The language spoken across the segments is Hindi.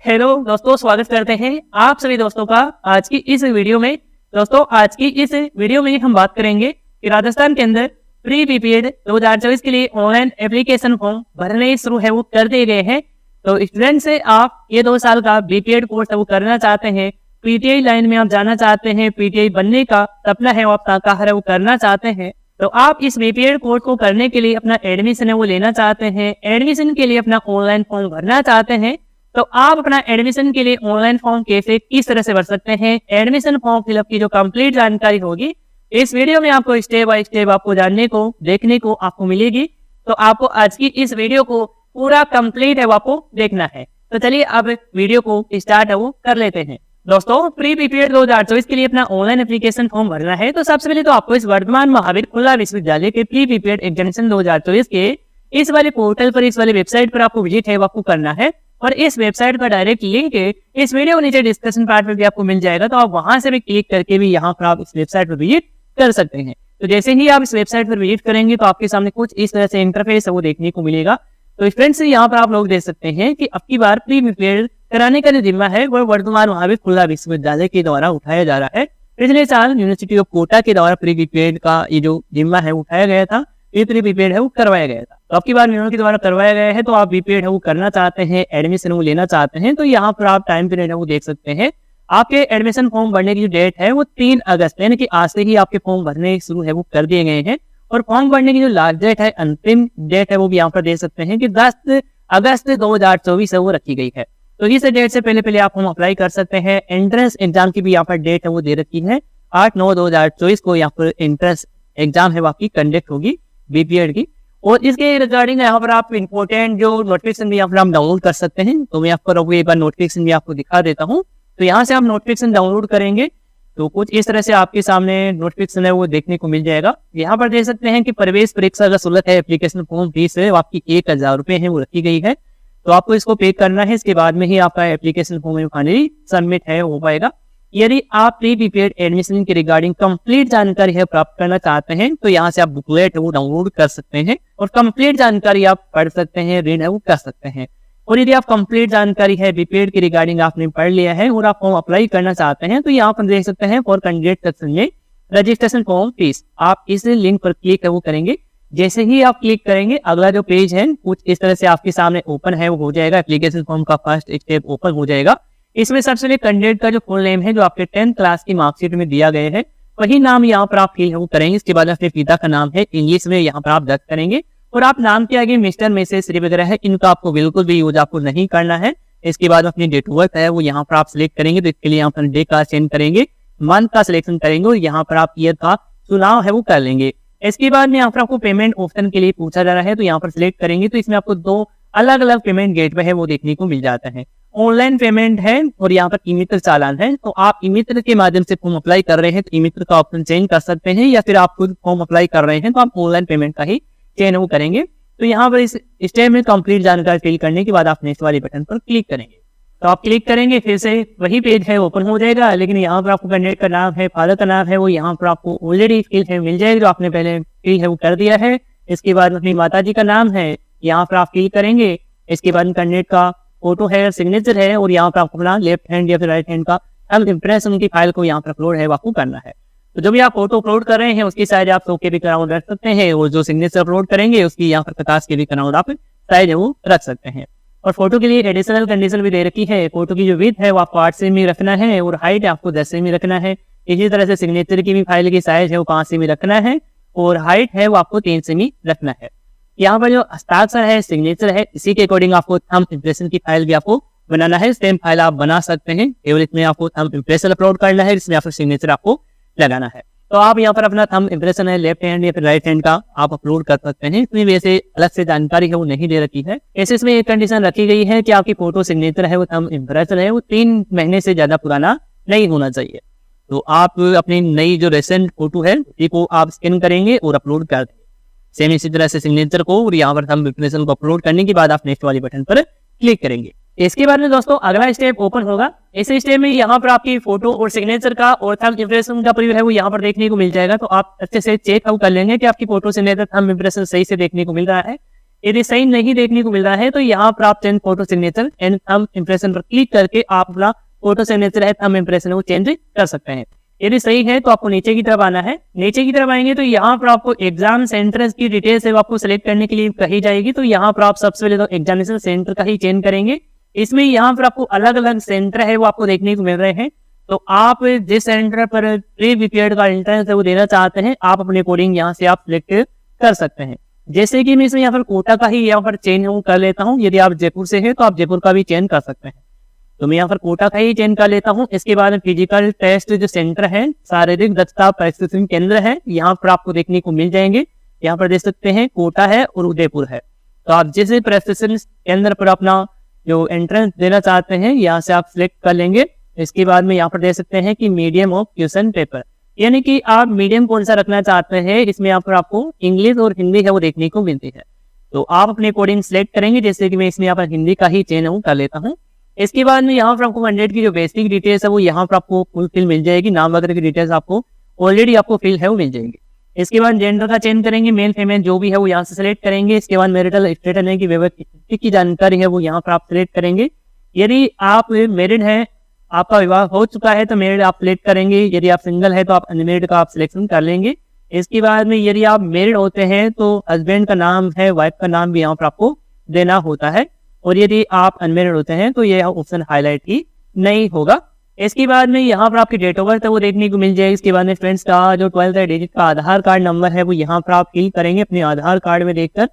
हेलो दोस्तों, स्वागत करते हैं आप सभी दोस्तों का आज की इस वीडियो में। दोस्तों, आज की इस वीडियो में हम बात करेंगे कि राजस्थान के अंदर प्री बीपीएड 2024 के लिए ऑनलाइन एप्लीकेशन फॉर्म भरने शुरू है वो कर दिए गए हैं। तो स्टूडेंट से आप ये 2 साल का बीपीएड कोर्स है वो करना चाहते हैं, पीटीआई लाइन में आप जाना चाहते हैं, पीटीआई बनने का सपना है वो आप साकार है वो करना चाहते हैं, तो आप इस बीपीएड कोर्स को करने के लिए अपना एडमिशन है वो लेना चाहते हैं, एडमिशन के लिए अपना ऑनलाइन फॉर्म भरना चाहते हैं। तो आप अपना एडमिशन के लिए ऑनलाइन फॉर्म कैसे किस तरह से भर सकते हैं, एडमिशन फॉर्म फिलअप की जो कंप्लीट जानकारी होगी इस वीडियो में आपको स्टेप बाय स्टेप आपको जानने को देखने को आपको मिलेगी। तो आपको आज की इस वीडियो को पूरा कंप्लीट है वो आपको देखना है। तो चलिए अब वीडियो को स्टार्ट है वो कर लेते हैं। दोस्तों, प्री बीपीएड 2024 के लिए अपना ऑनलाइन एप्लीकेशन फॉर्म भरना है तो सबसे पहले तो आपको इस वर्धमान महावीर खुला विश्वविद्यालय के प्री बीपीएड एग्जामिनेशन 2024 के इस वाले पोर्टल पर, इस वाले वेबसाइट पर आपको विजिट है वो आपको करना है। और इस वेबसाइट का डायरेक्ट लिंक इस वीडियो के नीचे डिस्क्रिप्शन पार्ट में भी आपको मिल जाएगा, तो आप वहां से भी क्लिक करके भी यहाँ पर आप इस वेबसाइट पर विजिट कर सकते हैं। तो जैसे ही आप इस वेबसाइट पर विजिट करेंगे तो आपके सामने कुछ इस तरह से इंटरफेस है वो देखने को मिलेगा। तो फ्रेंड्स, यहाँ पर आप लोग देख सकते हैं कि अब की बार प्री बीपीएड कराने का जो जिम्मा है वो वर्धमान महावीर खुला विश्वविद्यालय के द्वारा उठाया जा रहा है। पिछले साल यूनिवर्सिटी ऑफ कोटा के द्वारा प्री बीपीएड का ये जो जिम्मा है उठाया गया था, ये प्री बीपीएड है वो करवाया गया था। तो अब की बार यूनिवर्सिटी के द्वारा करवाया गया है, तो आप बीपीएड है वो करना चाहते हैं, एडमिशन वो लेना चाहते हैं, तो यहाँ पर आप टाइम पीरियड है वो देख सकते हैं। आपके एडमिशन फॉर्म भरने की जो डेट है वो 3 अगस्त यानी कि आज से ही आपके फॉर्म भरने शुरू है वो कर दिए गए हैं। और फॉर्म भरने की जो लास्ट डेट है, अंतिम डेट है वो भी यहाँ पर देख सकते हैं कि 10 अगस्त 2024 है वो रखी गई है। तो इस डेट से पहले आप फॉर्म अप्लाई कर सकते हैं। एंट्रेंस एग्जाम की भी यहाँ पर डेट है वो दे रखी है, 8/9/2024 को यहाँ पर एंट्रेंस एग्जाम है वो आपकी कंडक्ट होगी बीपीएड की। और इसके रिगार्डिंग यहाँ पर आप इंपॉर्टेंट जो नोटिफिकेशन भी यहाँ पर आप डाउनलोड कर सकते हैं। तो मैं आपको एक बार नोटिफिकेशन भी आपको दिखा देता हूँ। तो यहाँ से आप नोटिफिकेशन डाउनलोड करेंगे तो कुछ इस तरह से आपके सामने नोटिफिकेशन है वो देखने को मिल जाएगा। यहाँ पर देख सकते हैं कि प्रवेश परीक्षा का शुल्क है, एप्लीकेशन फॉर्म फीस है आपकी 1000 रुपए है वो रखी गई है। तो आपको इसको पे करना है, इसके बाद में ही आपका एप्लीकेशन फॉर्म फाइनली सबमिट है हो पाएगा। यदि आप प्री बीपीएड एडमिशन के रिगार्डिंग कंप्लीट जानकारी है प्राप्त करना चाहते हैं तो यहाँ से आप बुकलेट वो डाउनलोड कर सकते हैं और कंप्लीट जानकारी आप पढ़ सकते हैं, रीड है वो कर सकते हैं। और यदि आप कंप्लीट जानकारी है बीपीएड के रिगार्डिंग आपने पढ़ लिया है और आप फॉर्म अप्लाई करना चाहते हैं तो यहाँ पर देख सकते हैं फॉर कैंडिडेट सेक्शन में रजिस्ट्रेशन फॉर्म फीस, आप इस लिंक पर क्लिक है वो करेंगे। जैसे ही आप क्लिक करेंगे अगला जो पेज है कुछ इस तरह से आपके सामने ओपन है वो हो जाएगा। एप्लीकेशन फॉर्म का फर्स्ट स्टेप ओपन हो जाएगा। इसमें सबसे पहले कैंडिडेट का जो फुल नेम है जो आपके 10th क्लास की मार्कशीट में दिया गया है वही नाम यहाँ पर आप फिल करेंगे। इसके बाद अपने पिता का नाम है इंग्लिश में यहाँ पर आप दर्ज करेंगे और आप नाम के आगे मिस्टर मिसेस श्री वगैरह है इनका आपको बिल्कुल भी यूज आपको नहीं करना है। इसके बाद अपनी डेट ऑफ बर्थ है वो यहाँ पर आप सिलेक्ट करेंगे। तो इसके लिए यहाँ पर डे का चेंज करेंगे, मंथ का सिलेक्शन करेंगे और यहाँ पर आप ईयर का चुनाव है वो कर लेंगे। इसके बाद में यहाँ पर आपको पेमेंट ऑप्शन के लिए पूछा जा रहा है तो यहाँ पर सिलेक्ट करेंगे। तो इसमें आपको 2 अलग अलग पेमेंट गेटवे है वो देखने को मिल जाता है। ऑनलाइन पेमेंट है और यहाँ पर ई मित्र चालान है। तो आप ई मित्र के माध्यम से फॉर्म अप्लाई कर रहे हैं तो ई मित्र का ऑप्शन चेंज कर सकते हैं, या फिर आप खुद फॉर्म अप्लाई कर रहे हैं तो आप ऑनलाइन पेमेंट का ही चेंज वो करेंगे। तो यहाँ पर इस स्टेप में कंप्लीट जानकारी फिल करने के बाद आप नेक्स्ट वाले बटन पर क्लिक करेंगे। तो आप क्लिक करेंगे फिर से वही पेज है ओपन हो जाएगा, लेकिन यहाँ पर आपको कैंडिडेट का नाम है, फादर का नाम है वो यहाँ पर आपको ऑलरेडी फिल है मिल जाएगी जो आपने पहले फिल है वो कर दिया है। इसके बाद अपनी माता जी का नाम है यहाँ पर आप फिल करेंगे। इसके बाद कैंडिडेट का फोटो है, सिग्नेचर है और यहाँ पर आपको अपना लेफ्ट हैंड या फिर राइट हैंड का थंब इम्प्रेशन की फाइल को यहाँ पर अपलोड है आपको करना है। तो जो भी आप फोटो अपलोड कर रहे हैं उसकी साइज आप 100 KB कराउंड रख सकते हैं और जो सिग्नेचर अपलोड करेंगे उसकी यहाँ पर 50 KB कराउंड आप साइज है वो रख सकते हैं। और फोटो के लिए एडिशनल कंडीशन भी दे रखी है। फोटो की जो विड्थ है वो आपको 8 सेमी रखना है और हाइट आपको 10 सेमी रखना है। इसी तरह से सिग्नेचर की भी फाइल की साइज है वो 5 सेमी रखना है और हाइट है वो आपको 3 सेमी रखना है। यहाँ पर जो हस्ताक्षर है, सिग्नेचर है, इसी के अकॉर्डिंग आपको थंब इम्प्रेशन की फाइल भी आपको बनाना है। सेम फाइल आप बना सकते हैं, केवल इसमें आपको थंब इम्प्रेशन अपलोड करना है, इसमें आपको सिग्नेचर आपको लगाना है। तो आप यहाँ पर अपना थंब इम्प्रेशन है लेफ्ट हैंड या फिर राइट हैंड का आप अपलोड कर सकते हैं। इसमें वैसे अलग से जानकारी है वो नहीं दे रखी है। ऐसे इसमें एक कंडीशन रखी गई है कि आपकी फोटो सिग्नेचर है वो थंब इम्प्रेशन है वो 3 महीने से ज्यादा पुराना नहीं होना चाहिए। तो आप अपनी नई जो रिसेंट फोटो है उसी को आप स्कैन करेंगे और अपलोड कर देंगे। सेम इसी तरह से सिग्नेचर को और यहाँ पर थंब इम्प्रेशन को अपलोड करने के बाद आप नेक्स्ट वाले बटन पर क्लिक करेंगे। इसके बाद में दोस्तों अगला स्टेप ओपन होगा। इस स्टेप में यहाँ पर आपकी फोटो और सिग्नेचर का और थंब इम्प्रेशन का प्रीव्यू है वो यहाँ पर देखने को मिल जाएगा। तो आप अच्छे से चेक आउट कर लेंगे कि आपकी फोटो सिग्नेचर थंब इम्प्रेशन सही से देखने को मिल रहा है। यदि सही नहीं देखने को मिल रहा है तो यहाँ पर आप change photo signature and thumb impression पर क्लिक करके आप अपना फोटो सिग्नेचर है थंब इंप्रेशन को चेंज कर सकते हैं। यदि सही है तो आपको नीचे की तरफ आना है। नीचे की तरफ आएंगे तो यहाँ पर आपको एग्जाम सेंटर्स की डिटेल्स है वो आपको सिलेक्ट करने के लिए कही जाएगी। तो यहाँ पर आप सबसे पहले तो एग्जामिनेशन सेंटर का ही चेंज करेंगे। इसमें यहाँ पर आपको अलग अलग सेंटर है वो आपको देखने को मिल रहे हैं। तो आप जिस सेंटर पर प्री बीपीएड का एंट्रेंस है वो देना चाहते हैं आप अपने अकॉर्डिंग यहाँ से आप सिलेक्ट कर सकते हैं। जैसे कि मैं इसमें यहाँ पर कोटा का ही यहाँ पर चेंज कर लेता हूँ। यदि आप जयपुर से हैं तो आप जयपुर का भी चेंज कर सकते हैं। तो मैं यहाँ पर कोटा का ही चेंज कर लेता हूँ। इसके बाद फिजिकल टेस्ट जो सेंटर है, शारीरिक दक्षता प्रशिक्षण केंद्र है, यहाँ पर आपको देखने को मिल जाएंगे। यहाँ पर देख सकते हैं कोटा है और उदयपुर है। तो आप जिस प्रशिक्षण केंद्र पर अपना जो एंट्रेंस देना चाहते हैं यहाँ से आप सिलेक्ट कर लेंगे। इसके बाद में यहाँ पर देख सकते हैं कि मीडियम ऑफ क्वेश्चन पेपर, यानी कि आप मीडियम कौन सा रखना चाहते हैं। इसमें यहाँ पर आपको इंग्लिश और हिंदी है वो देखने को मिलती है। तो आप अपने अकॉर्डिंग सिलेक्ट करेंगे। जैसे कि मैं इसमें यहाँ पर हिंदी का ही चेंज कर लेता हूँ। इसके बाद में यहाँ पर आपको कैंडिडेट की जो बेसिक डिटेल्स है वो यहाँ पर आपको फुल फिल मिल जाएगी। नाम वगैरह की डिटेल्स आपको ऑलरेडी आपको फिल है वो मिल जाएंगे। इसके बाद जेंडर का चेंज करेंगे, मेल फीमेल जो भी है वो यहाँ से सिलेक्ट करेंगे। इसके बाद मैरिटल स्टेटस है कि व्यक्ति की जानकारी है वो यहाँ पर आप सिलेक्ट करेंगे। यदि आप मैरिड हैं, आपका विवाह हो चुका है तो मैरिड आप सिलेक्ट करेंगे। यदि आप सिंगल है तो आप अनमैरिड का आप सिलेक्शन कर लेंगे। इसके बाद में यदि आप मैरिड होते हैं तो हस्बैंड का नाम है, वाइफ का नाम भी यहाँ पर आपको देना होता है। और यदि आप अनमैरिड होते हैं तो ये ऑप्शन हाईलाइट ही नहीं होगा। इसके बाद में यहाँ पर आपकी डेट ऑफ बर्थ है वो देखने को मिल जाएगी। इसके बाद में फ्रेंड्स का जो 12 डिजिट का आधार कार्ड नंबर है वो यहाँ पर आप फिल करेंगे अपने आधार कार्ड में देखकर।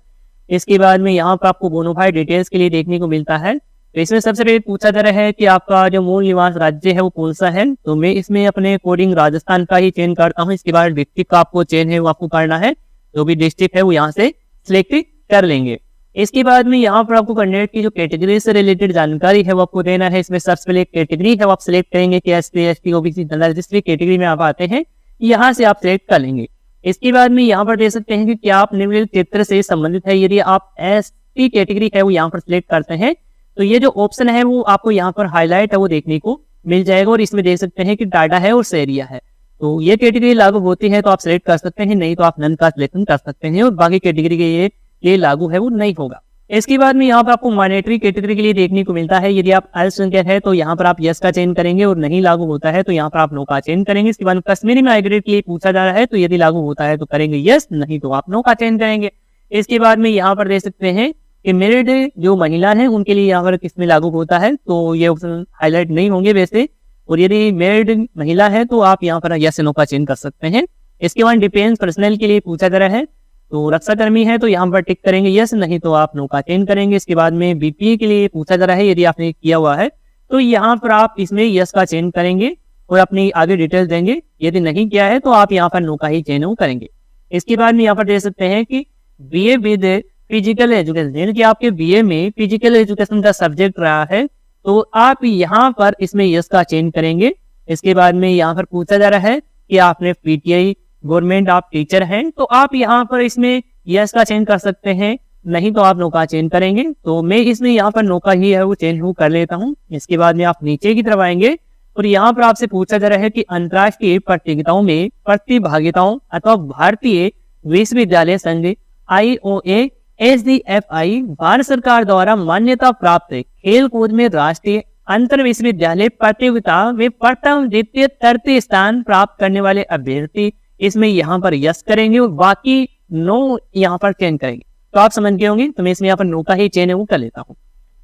इसके बाद में यहाँ पर आपको बोनाफाइड डिटेल्स के लिए देखने को मिलता है। तो इसमें सबसे पहले पूछा जा रहा है कि आपका जो मूल निवास राज्य है वो कौन सा है। तो मैं इसमें अपने अकॉर्डिंग राजस्थान का ही चेंज करता हूँ। इसके बाद डिस्ट्रिक्ट का आपको चेंज है वो आपको करना है। जो भी डिस्ट्रिक्ट है वो यहाँ से सिलेक्ट कर लेंगे। इसके बाद में यहाँ पर आपको कैंडिडेट की जो कैटेगरी से रिलेटेड जानकारी है वो आपको देना है। इसमें सबसे पहले कैटेगरी है वो आप सिलेक्ट करेंगे कि एससी एसटी ओबीसी जनरल जिस भी कैटेगरी में आप आते हैं यहाँ से आप सिलेक्ट कर लेंगे। इसके बाद में यहाँ पर दे सकते हैं कि क्या आप निम्नलिखित क्षेत्र से संबंधित है। यदि आप एसटी कैटेगरी है वो यहाँ पर सिलेक्ट करते हैं तो ये जो ऑप्शन है वो आपको यहाँ पर हाईलाइट है वो देखने को मिल जाएगा। और इसमें देख सकते हैं कि डाटा है और एरिया है। तो ये कैटेगरी लागू होती है तो आप सिलेक्ट कर सकते हैं, नहीं तो आप नन का सिलेक्शन कर सकते हैं और बाकी कैटेगरी के ये लागू है वो नहीं होगा। इसके बाद में यहाँ पर आपको माइनॉरिटी कैटेगरी के लिए देखने को मिलता है। यदि आप अल्पसंख्यक है तो यहाँ पर आप यस का चेंज करेंगे और नहीं लागू होता है तो यहाँ पर आप नो का चेंज करेंगे। इसके बाद कश्मीरी माइग्रेट के लिए पूछा जा रहा है तो यदि लागू होता है तो करेंगे यस, नहीं तो आप नो का चेंज करेंगे। इसके बाद में यहाँ पर देख सकते हैं कि मैरिड जो महिला है उनके लिए यहाँ पर किसमें लागू होता है तो ये ऑप्शन हाईलाइट नहीं होंगे वैसे। और यदि मैरिड महिला है तो आप यहाँ पर यस नो का चेंज कर सकते हैं। इसके बाद डिफेंस पर्सनल के लिए पूछा जा रहा है तो रक्षा कर्मी है तो यहाँ पर टिक करेंगे यस, नहीं तो आप नो का चेंज करेंगे। इसके बाद में बीपीए के लिए पूछा जा रहा है, यदि आपने किया हुआ है तो यहाँ पर आप इसमें यस का चेंज करेंगे और अपनी आगे डिटेल्स देंगे। यदि नहीं किया है तो आप यहाँ पर नो का ही चेंज करेंगे। इसके बाद में यहाँ पर दे सकते हैं कि बीए विद फिजिकल एजुकेशन, यानी कि आपके बीए में फिजिकल एजुकेशन का सब्जेक्ट रहा है तो आप यहाँ पर इसमें यस का चेंज करेंगे। इसके बाद में यहाँ पर पूछा जा रहा है कि आपने पीटीआई गवर्नमेंट आप टीचर हैं तो आप यहाँ पर इसमें यस का चेंज कर सकते हैं, नहीं तो आप नो का चेंज करेंगे। तो मैं इसमें यहाँ पर नो का ही है वो चेंज कर लेता हूँ। इसके बाद में आप नीचे की तरफ आएंगे और यहाँ पर आपसे पूछा जा रहा है कि अंतर्राष्ट्रीय प्रतियोगिताओं में प्रतिभागिताओं अथवा भारतीय विश्वविद्यालय संघ IOA SDFI भारत सरकार द्वारा मान्यता प्राप्त खेल कूद में राष्ट्रीय अंतर विश्वविद्यालय प्रतियोगिता में प्रथम द्वितीय तृतीय स्थान प्राप्त करने वाले अभ्यर्थी इसमें यहाँ पर यस करेंगे और बाकी नो यहाँ पर चेंज करेंगे। तो आप समझ गए होंगे। तो मैं इसमें यहाँ पर नो का ही चेंज कर लेता हूँ।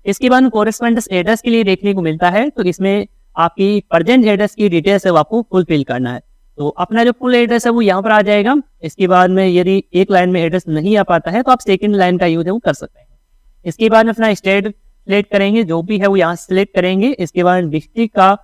इसके बाद कोरेस्पोंडेंस एड्रेस के लिए देखने को मिलता है तो इसमें आपकी प्रेजेंट एड्रेस की डिटेल्स है वो आपको फुलफिल करना है। तो अपना जो फुल एड्रेस है वो यहाँ पर आ जाएगा। इसके बाद में यदि एक लाइन में एड्रेस नहीं आ पाता है तो आप सेकंड लाइन का यूज है वो कर सकते हैं। इसके बाद में अपना स्टेट सिलेक्ट करेंगे, जो भी है वो यहाँ से सिलेक्ट करेंगे। इसके बाद डिस्ट्रिक्ट का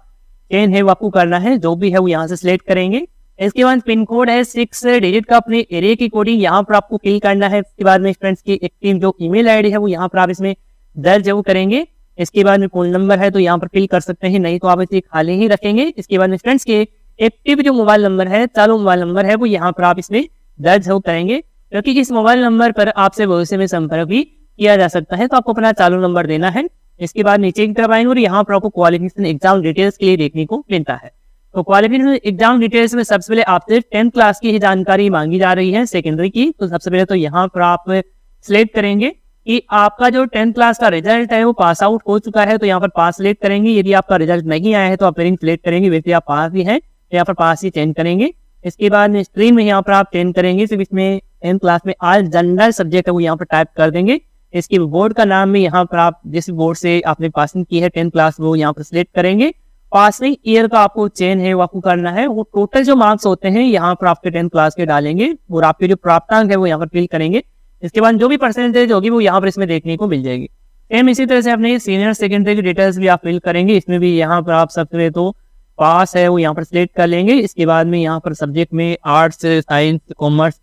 चेंज है वो आपको करना है, जो भी है वो यहाँ से सिलेक्ट करेंगे। इसके बाद पिन कोड है 6 डिजिट का अपने एरिया की कोडिंग यहाँ पर आपको फिल करना है। इसके बाद में फ्रेंड्स की एक्टिव जो ईमेल आईडी है वो यहाँ पर आप इसमें दर्ज है वो करेंगे। इसके बाद में फोन नंबर है तो यहाँ पर फिल कर सकते हैं, नहीं तो आप इसे खाली ही रखेंगे। इसके बाद में फ्रेंड्स के एक्टिव जो मोबाइल नंबर है, चालू मोबाइल नंबर है वो यहाँ पर आप इसमें दर्ज हो करेंगे, क्योंकि इस मोबाइल नंबर पर आपसे भविष्य में संपर्क भी किया जा सकता है। तो आपको अपना चालू नंबर देना है। इसके बाद नीचे की तरफ आएंगे और यहाँ पर आपको क्वालिफिकेशन एग्जाम डिटेल्स के लिए देखने को मिलता है। तो क्वालिफिकेशन एग्जाम डिटेल्स में सबसे पहले आपसे 10th क्लास की ही जानकारी मांगी जा रही है, सेकेंडरी की। तो सबसे पहले तो यहाँ पर आप सिलेक्ट करेंगे कि आपका जो 10th क्लास का रिजल्ट है वो पास आउट हो चुका है, तो यहाँ पर पास सिलेक्ट करेंगे। यदि आपका रिजल्ट नहीं आया है तो आप फेलिंग सिलेक्ट करेंगे, वैसे आप पास ही हैं तो यहाँ पर पास ही चेंज करेंगे। इसके बाद में स्ट्रीम में यहाँ पर आप चेंज करेंगे, सिर्फ इसमें 10th क्लास में ऑल जनरल सब्जेक्ट है वो यहाँ पर टाइप कर देंगे। इसके बोर्ड का नाम में यहाँ पर आप जिस बोर्ड से आपने पासिंग की है 10th क्लास वो यहाँ पर सिलेक्ट करेंगे। पासिंग ईयर का आपको चेंज है वो आपको करना है। वो टोटल जो मार्क्स होते हैं यहाँ पर आपके 10th क्लास के डालेंगे और आपके जो प्राप्तांक है वो यहाँ पर फिल करेंगे। इसके बाद जो भी परसेंटेज होगी वो यहाँ पर इसमें देखने को मिल जाएगी। सेम इसी तरह से अपने सीनियर सेकेंडरी की डिटेल्स भी आप फिल करेंगे। इसमें भी यहाँ पर आप सबसे तो पास है वो यहाँ पर सिलेक्ट कर लेंगे। इसके बाद में यहाँ पर सब्जेक्ट में आर्ट्स, साइंस, कॉमर्स,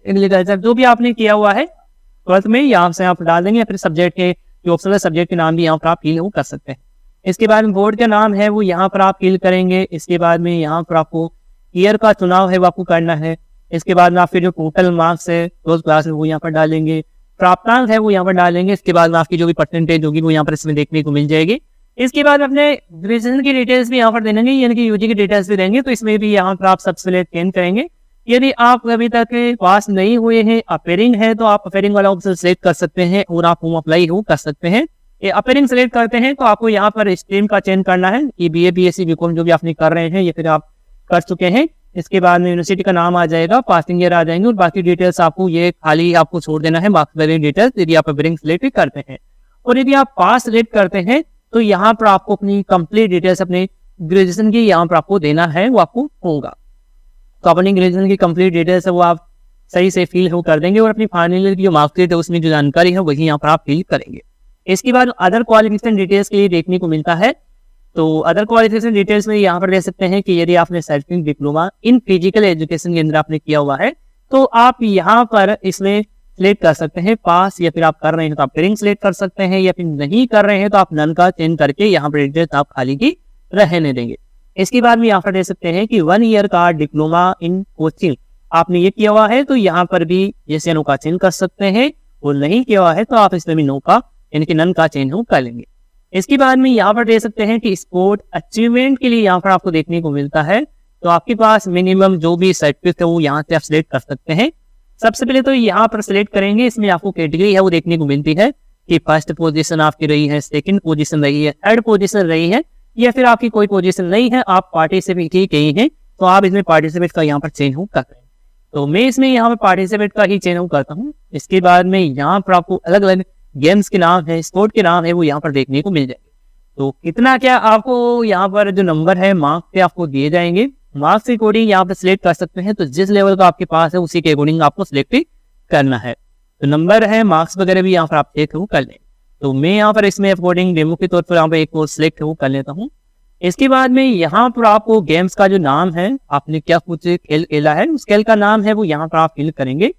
एग्रीकल्चर जो भी आपने किया हुआ है 12th में यहाँ से आप डाल देंगे। फिर सब्जेक्ट के जो ऑप्शनल सब्जेक्ट के नाम भी यहाँ पर आप फिल कर सकते हैं। इसके बाद में बोर्ड का नाम है वो यहाँ पर आप फिल करेंगे। इसके बाद में यहाँ पर आपको ईयर का चुनाव है वो आपको करना है। इसके बाद में आपके जो टोटल मार्क्स है 12th क्लास में वो यहाँ पर डालेंगे, प्राप्तांक है वो यहाँ पर डालेंगे। इसके बाद में आपकी जो भी परसेंटेज होगी वो यहाँ पर इसमें देखने को मिल जाएगी। इसके बाद अपने ग्रेजुएशन की डिटेल्स भी यहाँ पर देंगे, यानी कि यूजी की डिटेल्स भी देंगे, तो इसमें भी यहाँ पर आप सबसे चेंज करेंगे। यदि आप अभी तक पास नहीं हुए हैं, अपेयरिंग है, तो आप अपेयरिंग वाला ऑप्शन सिलेक्ट कर सकते हैं और आप होम अप्लाई हो कर सकते हैं। ये अपेयरिंग सिलेक्ट करते हैं तो आपको यहाँ पर स्ट्रीम का चेंज करना है कि बीए, बीएससी, बीकॉम जो भी आपने कर रहे हैं या फिर आप कर चुके हैं। इसके बाद में यूनिवर्सिटी का नाम आ जाएगा, पासिंग ईयर आ जाएंगे और बाकी डिटेल्स आपको ये खाली आपको छोड़ देना है मार्क्स वैल्यू डिटेल्स यदि आप अपेयरिंग सिलेक्ट करते हैं। और यदि आप पास सिलेक्ट करते हैं तो यहाँ पर आपको अपनी कंप्लीट डिटेल्स अपने ग्रेजुएशन की यहाँ पर आपको देना है वो आपको होगा। तो अपनी ग्रेजुएशन की कंप्लीट डिटेल्स है वो आप सही से फिल हो कर देंगे और अपनी फाइनल ईयर की जो मार्कशीट है उसमें जो जानकारी है वही यहाँ पर आप फिल करेंगे। इसके बाद अदर क्वालिफिकेशन डिटेल्स के लिए देखने को मिलता है, तो अदर क्वालिफिकेशन डिटेल्स में यहाँ पर देख सकते हैं कि यदि आपने certificate diploma in physical education के अंदर आपने किया हुआ है तो आप यहाँ पर इसमें सिलेक्ट कर सकते हैं पास, या फिर आप कर रहे हैं तो आप फेलिंग सिलेक्ट कर सकते हैं, या फिर नहीं कर रहे हैं तो आप नन का चेंज करके यहाँ पर डिटेल्स आप खाली की रहने देंगे। इसके बाद में यहाँ पर देख सकते हैं कि 1 ईयर का डिप्लोमा इन कोचिंग आपने ये किया हुआ है तो यहाँ पर भी जैसे नो का चेंज कर सकते हैं, और नहीं किया हुआ है तो आप इसमें भी नो का यानी कि नन का चेंज हो कर लेंगे। इसके बाद में यहाँ पर देख सकते हैं कि स्पोर्ट अचीवमेंट के लिए यहाँ पर आपको देखने को मिलता है, तो आपके पास मिनिमम जो भी सर्टिफिकेट है वो यहाँ से आप सिलेक्ट कर सकते हैं। सबसे पहले तो यहाँ पर सिलेक्ट करेंगे, इसमें आपको कैटेगरी है वो देखने को मिलती है कि फर्स्ट पोजीशन आपकी रही है, सेकंड पोजीशन रही है, थर्ड पोजीशन रही है, या फिर आपकी कोई पोजीशन नहीं है, आप पार्टिसिपेट ही कहीं हैं तो आप इसमें पार्टिसिपेट का यहाँ पर चेंज हो करते हैं। तो मैं इसमें यहाँ पर पार्टिसिपेट का ही चेंज हो करता हूँ। इसके बाद में यहाँ पर आपको अलग अलग गेम्स के नाम है, स्पोर्ट के नाम है वो यहाँ पर देखने को मिल जाएंगे। तो कितना क्या आपको यहाँ पर जो नंबर है मार्क्स पे आपको दिए जाएंगे, मार्क्स के अकॉर्डिंग यहाँ पर सिलेक्ट कर सकते हैं। तो जिस लेवल का आपके पास है उसी के अकॉर्डिंग आपको सिलेक्ट करना है। तो नंबर है, मार्क्स वगैरह भी यहाँ पर आप चेक कर लें। तो मैं यहाँ पर इसमें अकॉर्डिंग डेमो के तौर पर यहाँ पर एक और सिलेक्ट कर लेता हूँ। इसके बाद में यहाँ पर आपको गेम्स का जो नाम है, आपने क्या कुछ खेल खेला है उस खेल का नाम है वो यहाँ पर आप फिल करेंगे।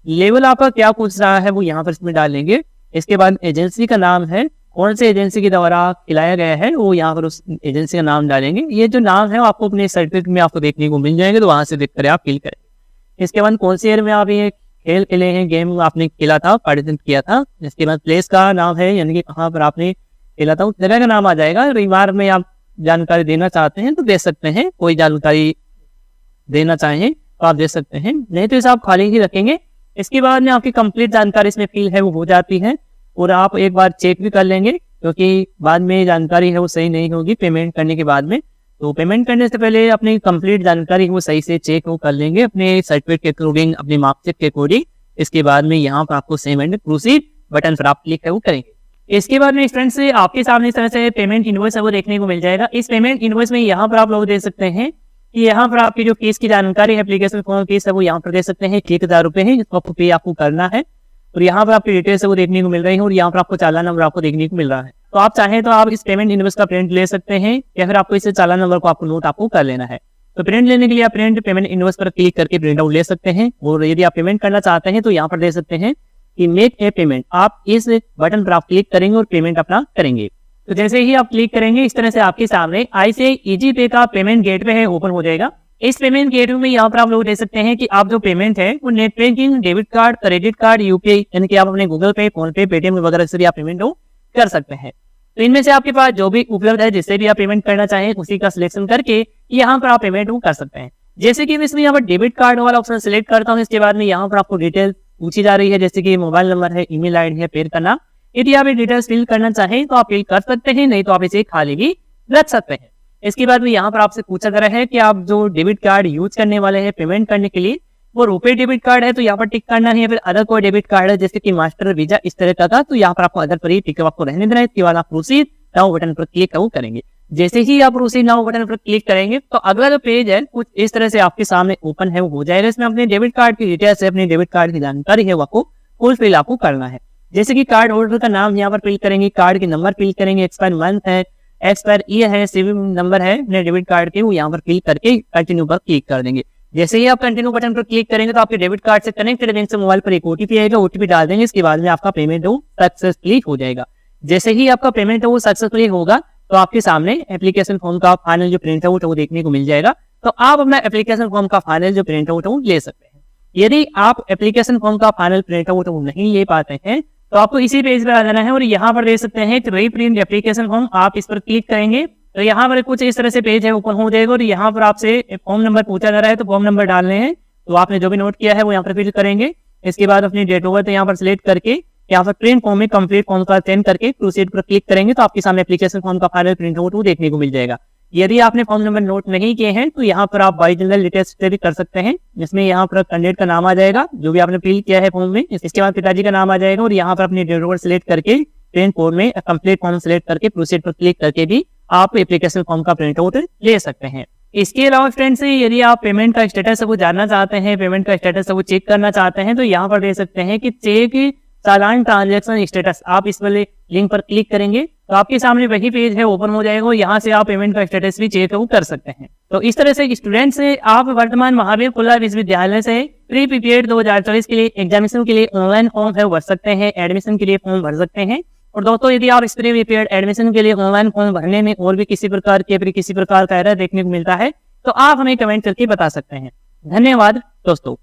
लेवल आपका क्या पूछ रहा है वो यहाँ पर इसमें डालेंगे। इसके बाद एजेंसी का नाम है, कौन से एजेंसी के द्वारा खिलाया गया है वो यहाँ पर उस एजेंसी का नाम डालेंगे। ये जो नाम है आपको अपने सर्टिफिकेट में आपको देखने को मिल जाएंगे, तो वहां से देखकर आप फिल करेंगे। इसके बाद कौन से ईयर में आप ये खेल खेले हैं, गेम आपने खेला था, पार्टिसिपेट किया था। इसके बाद प्लेस का नाम है, यानी कि कहाँ पर आपने खेला था उस जगह का नाम आ जाएगा। रिमार्क में आप जानकारी देना चाहते हैं तो दे सकते हैं, कोई जानकारी देना चाहें तो आप दे सकते हैं, नहीं तो इसे आप खाली ही रखेंगे। इसके बाद में आपकी कंप्लीट जानकारी इसमें फिल है वो हो जाती है, और आप एक बार चेक भी कर लेंगे क्योंकि बाद में जानकारी है वो सही नहीं होगी पेमेंट करने के बाद में। तो पेमेंट करने से पहले अपनी कंप्लीट जानकारी वो सही से चेक वो कर लेंगे अपने सर्टिफिकेट के अकॉर्डिंग, अपने मार्कशीट के अकॉर्डिंग। इसके बाद में यहाँ पर आपको सेम एंड प्रोसीड बटन पर आप क्लिक है वो करेंगे। इसके बाद में फ्रेंड्स आपके सामने इस तरह से पेमेंट इनवॉइस है वो देखने को मिल जाएगा। इस पेमेंट इनवॉइस में यहाँ पर आप लोग देख सकते हैं कि यहाँ पर आपकी जो फीस की जानकारी है, एप्लीकेशन फॉर्म फीस है वो यहाँ पर देख सकते हैं 1000 रुपए है, जिसको आपको पे आपको करना है। और यहाँ पर आपकी डिटेल्स है वो देखने को मिल रही है, और यहाँ पर आपको चालान नंबर आपको देखने को मिल रहा है। तो आप चाहें तो आप इस पेमेंट इनवॉइस का प्रिंट ले सकते हैं, या फिर आपको इसे चालान नंबर को आपको नोट आपको कर लेना है। तो प्रिंट लेने के लिए आप प्रिंट पेमेंट इनवॉइस पर क्लिक करके प्रिंट आउट ले सकते हैं। और यदि आप पेमेंट करना चाहते हैं तो यहाँ पर देख सकते हैं कि मेक ए पेमेंट, आप इस बटन पर आप क्लिक करेंगे और पेमेंट अपना करेंगे। तो जैसे ही आप क्लिक करेंगे इस तरह से आपके सामने ICICI ईजी पे का पेमेंट गेटवे है ओपन हो जाएगा। इस पेमेंट गेटवे में यहाँ पर आप लोग देख सकते हैं कि आप जो पेमेंट है वो net banking, debit card, credit card, UPI यानी कि आप अपने गूगल पे, फोन पे, पेटीएम वगैरह से भी आप पेमेंट कर सकते हैं। तो इनमें से आपके पास जो भी उपलब्ध है जिससे भी आप पेमेंट करना चाहें उसी का सिलेक्शन करके यहाँ पर आप पेमेंट कर सकते हैं। जैसे कि मैं इसमें यहाँ पर डेबिट कार्ड वाला ऑप्शन सिलेक्ट करता हूँ, इसके बाद में यहाँ पर आपको डिटेल पूछी जा रही है, जैसे कि मोबाइल नंबर है, ईमेल आईडी है, पेड़ का नाम। यदि आप ये डिटेल्स फिल करना चाहें तो आप फिल कर सकते हैं, नहीं तो आप इसे खाली भी रख सकते हैं। इसके बाद में यहाँ पर आपसे पूछा जा रहा है कि आप जो डेबिट कार्ड यूज करने वाले हैं पेमेंट करने के लिए, वो रुपए डेबिट कार्ड है तो यहाँ पर टिक करना है, या फिर अदर कोई डेबिट कार्ड है जैसे कि मास्टर, वीजा इस तरह का था, तो यहाँ पर आपको अदर पर ही टिक आपको रहने देना है। इसके बाद आप प्रोसीड नाउ बटन पर क्लिक करेंगे। जैसे ही आप प्रोसीड नाउ बटन पर क्लिक करेंगे तो अगला जो पेज है कुछ इस तरह से आपके सामने ओपन है, वो हो जाएगा। इसमें अपने डेबिट कार्ड की डिटेल्स है, अपने डेबिट कार्ड की जानकारी है, वो आपको फुल फिल आपको करना है। जैसे कि कार्ड होल्डर का नाम यहाँ पर फिल करेंगे, कार्ड के नंबर फिल करेंगे, एक्सपायर मंथ है, एक्सपायर ईयर है, सीवी नंबर है अपने डेबिट कार्ड के, वो यहाँ पर फिल करके कंटिन्यू पर क्लिक कर देंगे। जैसे ही आप कंटिन्यू बटन पर क्लिक करेंगे तो आपके डेबिट कार्ड से कनेक्टेड बैंक से मोबाइल पर एक ओटीपी आएगा, ओटीपी डाल देंगे। इसके बाद में आपका पेमेंट वो सक्सेसफुली हो जाएगा। जैसे ही आपका पेमेंट वो सक्सेसफुली होगा तो आपके सामने एप्लीकेशन फॉर्म का फाइनल जो प्रिंट आउट है वो देखने को मिल जाएगा। तो आप अपना एप्लीकेशन फॉर्म का फाइनल जो प्रिंट आउट है वो ले सकते हैं। यदि आप एप्लीकेशन फॉर्म का फाइनल प्रिंट आउट नहीं ले पाते हैं तो आपको इसी पेज पर आ जाना है और यहाँ पर देख सकते हैं रीप्रिंट एप्लीकेशन फॉर्म, आप इस पर क्लिक करेंगे तो यहाँ पर कुछ इस तरह से पेज है ओपन हो जाएगा और यहाँ पर आपसे फॉर्म नंबर पूछा जा रहा है, तो फॉर्म नंबर डालने हैं। तो आपने जो भी नोट किया है वो यहाँ पर फिल करेंगे। इसके बाद अपनी डेट ऑफ बर्थ यहाँ पर सिलेक्ट करके यहाँ पर प्रिंट फॉर्म में कंप्लीट फॉर्म का चेंज करके प्रोसीड पर क्लिक करेंगे तो आपके सामने एप्लीकेशन फॉर्म का फाइनल प्रिंट आउट वो देखने को मिल जाएगा। यदि आपने फॉर्म नंबर नोट नहीं किए हैं तो यहाँ पर आप बाई जनरल डिटेल्स भी कर सकते हैं, जिसमें यहाँ पर कैंडिडेट का नाम आ जाएगा जो भी आपने फिल किया है फॉर्म में। इसके बाद पिताजी का नाम आ जाएगा और यहाँ पर अपनी डेट ऑफ बर्थ सिलेक्ट करके प्रिंट फॉर्म में कंप्लीट फॉर्म सिलेक्ट करके प्रोसीड पर क्लिक करके भी आप एप्लीकेशन फॉर्म का प्रिंट आउट ले सकते हैं। इसके अलावा फ्रेंड्स यदि आप पेमेंट का स्टेटस है वो जानना चाहते हैं, पेमेंट का स्टेटस है वो चेक करना चाहते हैं, तो यहाँ पर देख सकते हैं कि चेक चालान ट्रांजैक्शन स्टेटस, आप इस वाले लिंक पर क्लिक करेंगे तो आपके सामने वही पेज है ओपन हो जाएगा। यहाँ से आप पेमेंट का स्टेटस भी चेक कर सकते हैं। तो इस तरह से स्टूडेंट्स आप वर्तमान महावीर खुला विश्वविद्यालय से प्री पीपीएड 2024 के लिए एग्जामिनेशन के लिए ऑनलाइन फॉर्म है भर सकते हैं, एडमिशन के लिए फॉर्म भर सकते हैं। और दोस्तों यदि आप इस प्री पीपीएड एडमिशन के लिए ऑनलाइन फॉर्म भरने में और भी किसी प्रकार का एरर देखने को मिलता है तो आप हमें कमेंट करके बता सकते हैं। धन्यवाद दोस्तों।